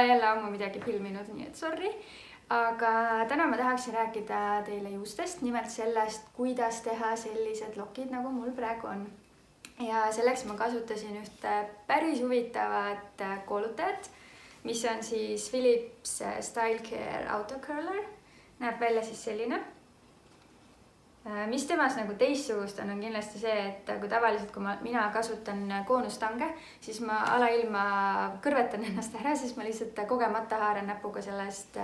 ole jälle ammu midagi filminud, nii et sorry. Aga täna ma tahaksin rääkida teile juustest, nimelt sellest, kuidas teha sellised lokid, nagu mul praegu on. Ja selleks ma kasutasin ühte päris huvitavat koolutajat, mis on siis Philips Stylecare Auto Curler. Näeb välja siis selline. Mis temas nagu teistsugust on kindlasti see, et kui tavaliselt, kui mina kasutan koonustange, siis ma alailma kõrvetan ennast ära, siis ma lihtsalt kogemata haaran näpuga sellest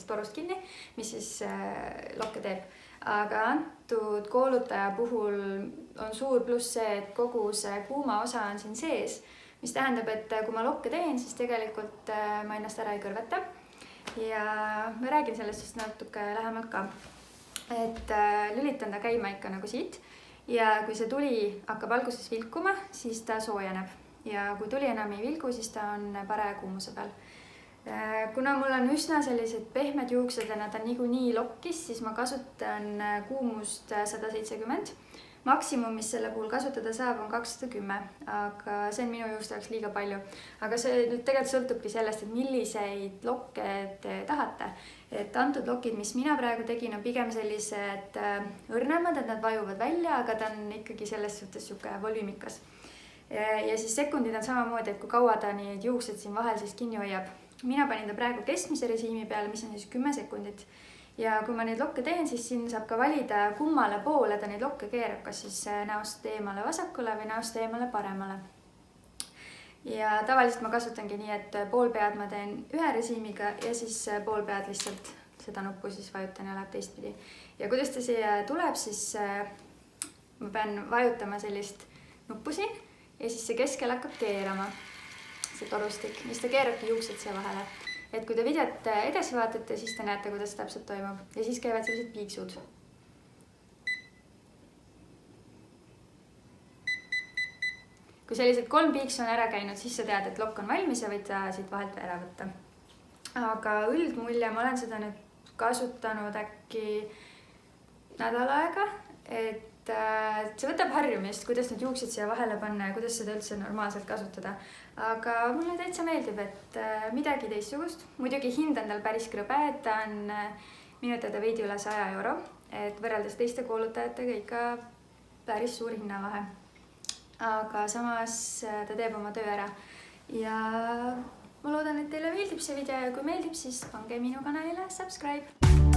torust kinni, mis siis lokke teeb. Aga antud koolutaja puhul on suur pluss see, et kogu see kuuma osa on siin sees, mis tähendab, et kui ma lokke teen, siis tegelikult ma ennast ära ei kõrveta. Ja ma räägin sellest siis natuke lähemalt ka. Et lülitan ta käima ikka nagu siit ja kui see tuli hakkab alguses vilkuma, siis ta soojeneb ja kui tuli enam ei vilgu, siis ta on paraja kuumuse peal. Kuna mul on üsna sellised pehmed juuksed ja nad on niikuinii lokkis, siis ma kasutan kuumust 170. Maksimum, mis selle puhul kasutada saab, on 210, aga see on minu juuste jaoks liiga palju. Aga see nüüd tegelikult sõltubki sellest, et milliseid lokke te tahate. Et antud lokid, mis mina praegu tegin, on pigem sellised õrnemad, et nad vajuvad välja, aga ta on ikkagi selles suhtes siuke volüümikas. Ja siis sekundid on samamoodi, et kui kaua ta neid juuksed siin vahel siis kinni hoiab. Mina panin ta praegu keskmise režiimi peale, mis on siis 10 sekundit. Ja kui ma neid lokke teen, siis siin saab ka valida kummale poole ta neid lokke keerab, kas siis näost eemale vasakule või näost eemale paremale. Ja tavaliselt ma kasutangi nii, et pool pead ma teen ühe režiimiga ja siis pool pead lihtsalt seda nuppu siis vajutan ja läheb teistpidi. Ja kuidas ta siia tuleb, siis ma pean vajutama sellist nuppu siin ja siis see keskel hakkab keerama, see torustik, mis ta keerabki juuksed siia vahele. Et kui te videot edasi vaatate, siis te näete, kuidas täpselt toimub. Ja siis käivad sellised piiksud. Kui sellised 3 piiksu on ära käinud, siis sa tead, et lokk on valmis ja võid siit vahelt ära võtta. Aga üldmulje ma olen seda nüüd kasutanud äkki nädal aega. Et see võtab harjumist, kuidas need juuksed siia vahele panna ja kuidas seda üldse normaalselt kasutada. Aga mulle täitsa meeldib, et midagi teistsugust. Muidugi hind on tal päris krõbe, et ta on minu teada veidi üle 100 euro. Et võrreldes teiste koolutajatega ikka päris suur hinnavahe. Aga samas ta teeb oma töö ära. Ja ma loodan, et teile meeldib see video ja kui meeldib, siis pange minu kanalile subscribe.